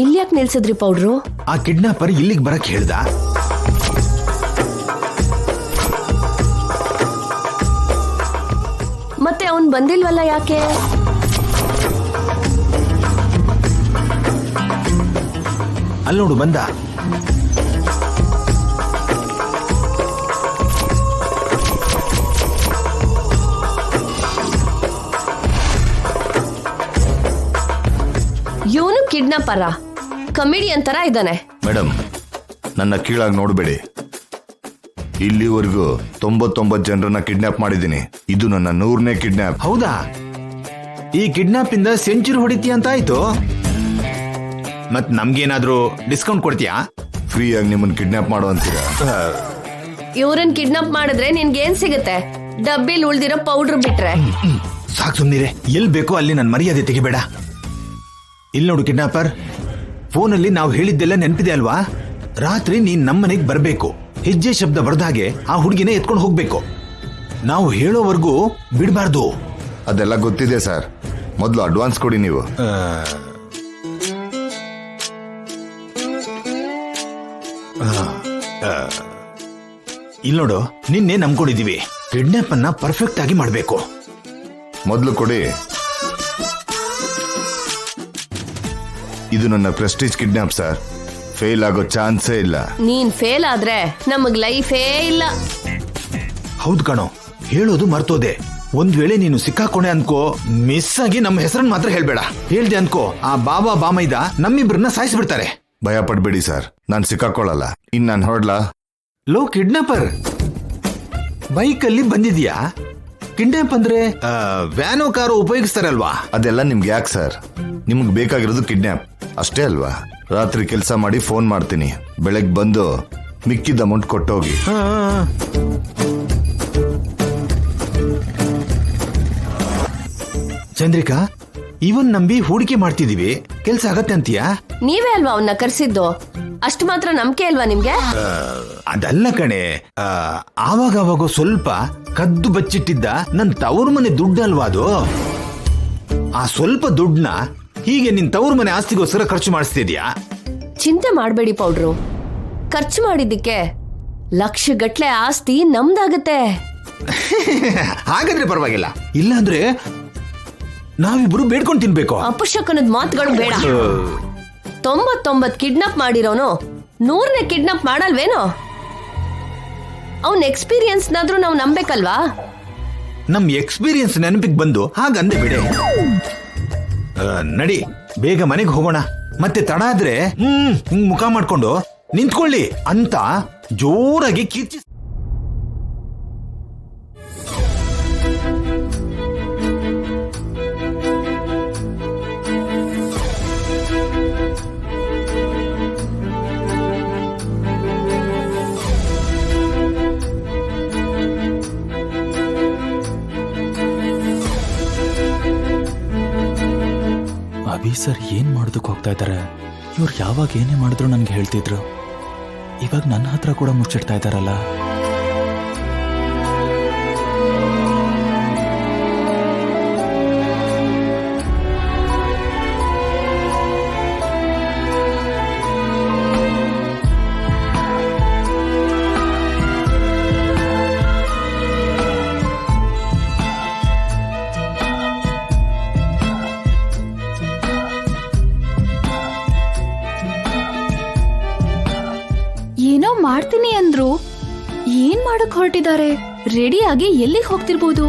ಇಲ್ಲಿ ಯಾಕೆ ನಿಲ್ಸಿದ್ರಿ ಪೌಡ್ರು? ಆ ಕಿಡ್ನಾಪರ್ ಇಲ್ಲಿಗೆ ಬರಕ್ ಹೇಳ್ದ. ಮತ್ತೆ ಅವನ್ ಬಂದಿಲ್ವಲ್ಲ ಯಾಕೆ? ಅಲ್ಲಿ ನೋಡು ಬಂದ. ಇವನು ಕಿಡ್ನಾಪರ, ಕಮಿಡಿಯನ್ ತರ ಇದ್ದಾನೆ. ಮೇಡಮ್, ನನ್ನ ಕೀಳಾಗಿ ನೋಡಬೇಡಿ. ಇಲ್ಲಿವರೆಗೂ 99 ಜನರನ್ನ ಕಿಡ್ನಾಪ್ ಮಾಡಿದ್ದೀನಿ. ಇದು ನನ್ನ 100ನೇ ಕಿಡ್ನಾಪ್. ಹೌದಾ? ಈ ಕಿಡ್ನಾಪ್ ಇಂದ ಸೆಂಚುರಿ ಹೊಡಿತೀಯ ಅಂತ ಆಯ್ತು. ಮತ್ ನಮ್ಗೇನಾದ್ರೂ ಡಿಸ್ಕೌಂಟ್ ಕೊಡ್ತೀಯಾ? ಫ್ರೀ ಆಗಿ ನಿಮ್ಮನ್ನ ಕಿಡ್ನಾಪ್ ಮಾಡೋ ಅಂತೀರಾ? ಇವ್ರನ್ ಕಿಡ್ನಾಪ್ ಮಾಡಿದ್ರೆ ನಿನ್ಗೇನ್ ಸಿಗುತ್ತೆ? ಡಬ್ಬಿಲ್ ಉಳ್ದಿರೋ ಪೌಡ್ರ್ ಬಿಟ್ರೆ. ಸಾಕು ಸುಮ್ನಿರೆ. ಎಲ್ ಬೇಕೋ ಅಲ್ಲಿ ನನ್ ಮರ್ಯಾದೆ ತೆಗಿಬೇಡ. ಇಲ್ಲಿ ನೋಡು ಕಿಡ್ನಾಪರ್, ಫೋನಲ್ಲಿ ನಾವು ಹೇಳಿದ್ದೆಲ್ಲ ನೆನಪಿದೆ ಅಲ್ವಾ? ರಾತ್ರಿ ನೀನ್ ನಮ್ಮನೆಗೆ ಬರ್ಬೇಕು. ಹೆಜ್ಜೆ ಶಬ್ದ ಬರ್ದಾಗೆ ಆ ಹುಡುಗಿನ ಎತ್ಕೊಂಡು ಹೋಗ್ಬೇಕು. ನಾವು ಹೇಳೋವರೆಗೂ ಬಿಡಬಾರ್ದು. ಅದೆಲ್ಲ ಗೊತ್ತಿದೆ ಸರ್. ಮೊದಲು ಅಡ್ವಾನ್ಸ್ ಕೊಡಿ ನೀವು. ಇಲ್ಲಿ ನೋಡು, ನಿನ್ನೆ ನಂಬ್ಕೊಂಡಿದೀವಿ. ಕಿಡ್ನಾಪ್ ಅನ್ನ ಪರ್ಫೆಕ್ಟ್ ಆಗಿ ಮಾಡ್ಬೇಕು. ಮೊದಲು ಕೊಡಿ. ಇದು ನನ್ನ ಪ್ರೆಸ್ಟೀಜ್ ಕಿಡ್ನಾಪ್ ಸರ್. ಫೇಲ್ ಆಗೋ ಚಾನ್ಸೇ ಇಲ್ಲ. ನೀನ್ ಫೇಲ್ ಆದ್ರೆ ನಮಗ್ ಲೈಫೇ ಇಲ್ಲ. ಹೌದು ಕಣೋ, ಹೇಳೋದು ಮರ್ತೋದೆ. ಒಂದ್ ವೇಳೆ ನೀನು ಸಿಕ್ಕಾಕೊಂಡೆ ಅನ್ಕೋ, ಮಿಸ್ ಆಗಿ ನಮ್ಮ ಹೆಸರನ್ನ ಮಾತ್ರ ಹೇಳ್ಬೇಡ. ಹೇಳ್ದೆ ಅನ್ಕೋ, ಆ ಬಾಬಾ ಬಾಮೈದ ನಮ್ಮಿಬ್ರನ್ನ ಸಾಯಿಸ್ಬಿಡ್ತಾರೆ. ಭಯ ಪಡ್ಬೇಡಿ ಸರ್, ನಾನ್ ಸಿಕ್ಕಾಕೊಳ್ಳಲ್ಲ. ಇನ್ ನಾನು ಹೊರಡ್ಲಾ? ಲೋ ಕಿಡ್ನಾಪರ್, ಬೈಕಲ್ಲಿ ಬಂದಿದ್ಯಾ? ಕಿಡ್ನಾಪ್ ಅಂದ್ರೆ ವ್ಯಾನೋ ಕಾರು ಉಪಯೋಗಿಸ್ತಾರಲ್ವಾ? ಅದೆಲ್ಲ ನಿಮ್ಗೆ ಯಾಕೆ ಸರ್? ನಿಮ್ಗೆ ಬೇಕಾಗಿರೋದು ಕಿಡ್ನಾಪ್ ಅಷ್ಟೇ ಅಲ್ವಾ? ರಾತ್ರಿ ಕೆಲಸ ಮಾಡಿ ಫೋನ್ ಮಾಡ್ತೀನಿ, ಬೆಳಗ್ಗೆ ಬಂದು ಮಿಕ್ಕಿದ ಅಮೌಂಟ್ ಕೊಟ್ಟೋಗಿ. ಚಂದ್ರಿಕಾ, ಇವನ್ ನಂಬಿ ಹೂಡಿಕೆ ಮಾಡ್ತಿದೀವಿ, ಕೆಲ್ಸ ಆಗತ್ತೆ ಅಂತೀಯಾ? ನೀವೇ ಅಲ್ವಾ ಅವನ್ನ ಕರ್ಸಿದ್ದು? ಅಷ್ಟು ಮಾತ್ರ ನಂಬಿಕೆ ಅಲ್ವಾ ನಿಮ್ಗೆ? ಅದಲ್ಲ ಕಣೆ, ಆವಾಗ ಸ್ವಲ್ಪ ಕದ್ದು ಬಚ್ಚಿಟ್ಟಿದ್ದ ನನ್ ತವ್ರ ಮನೆ ದುಡ್ಡಲ್ವಾ ಅದು? ಆ ಸ್ವಲ್ಪ ದುಡ್ಡನ್ನ ಹೀಗೆ ನಿನ್ ತವ್ರ ಮನೆ ಆಸ್ತಿಗೋಸ್ಕರ ಖರ್ಚು ಮಾಡಿಸ್ತಿದ್ಯಾ? ಚಿಂತೆ ಮಾಡ್ಬೇಡಿ ಪೌಡ್ರು, ಖರ್ಚು ಮಾಡಿದ್ದಕ್ಕೆ ಲಕ್ಷಗಟ್ಲೆ ಆಸ್ತಿ ನಮ್ದಾಗತ್ತೆ. ಹಾಗಾದ್ರೆ ಪರವಾಗಿಲ್ಲ. ಇಲ್ಲಾಂದ್ರೆ ನಾವಿಬ್ರು ಬೇಡ್ಕೊಂಡು ತಿನ್ಬೇಕು. ಅಪಶಕನದ ಮಾತುಗಳು ಬೇಡ. 99 ಕಿಡ್ನಾಪ್ ಮಾಡಿರೋನು 100ನೇ ಕಿಡ್ನಾಪ್ ಮಾಡಲ್ವೇನೋ? ಅವನ್ ಎಕ್ಸ್ಪೀರಿಯನ್ಸ್ ನಾದ್ರೂ ನಾವು ನಂಬೇಕಲ್ವಾ? ನಮ್ ಎಕ್ಸ್ಪೀರಿಯನ್ಸ್ ನೆನಪಿಗೆ ಬಂದು ಹಾಗಂದೆ ಬಿಡೆ. ನಡಿ, ಬೇಗ ಮನೆಗೆ ಹೋಗೋಣ. ಮತ್ತೆ ತಡ ಆದ್ರೆ ಹಿಂಗ್ ಮುಖ ಮಾಡ್ಕೊಂಡು ನಿಂತ್ಕೊಳ್ಳಿ ಅಂತ ಜೋರಾಗಿ ಕಿರ್ಚಿ. ಅಭಿ ಸರ್ ಏನ್ ಮಾಡೋದಕ್ಕೆ ಹೋಗ್ತಾ ಇದ್ದಾರೆ? ಇವ್ರು ಯಾವಾಗ ಏನೇ ಮಾಡಿದ್ರು ನನ್ಗೆ ಹೇಳ್ತಿದ್ರು. ಇವಾಗ ನನ್ನ ಹತ್ರ ಕೂಡ ಮುಚ್ಚಿಡ್ತಾ ಇದ್ದಾರಲ್ಲ. ಏನೋ ಮಾಡ್ತೀನಿ ಅಂದ್ರು, ಏನ್ ಮಾಡಕ್ ಹೊರಟಿದ್ದಾರೆ? ರೆಡಿಯಾಗಿ ಎಲ್ಲಿಗೆ ಹೋಗ್ತಿರ್ಬೋದು?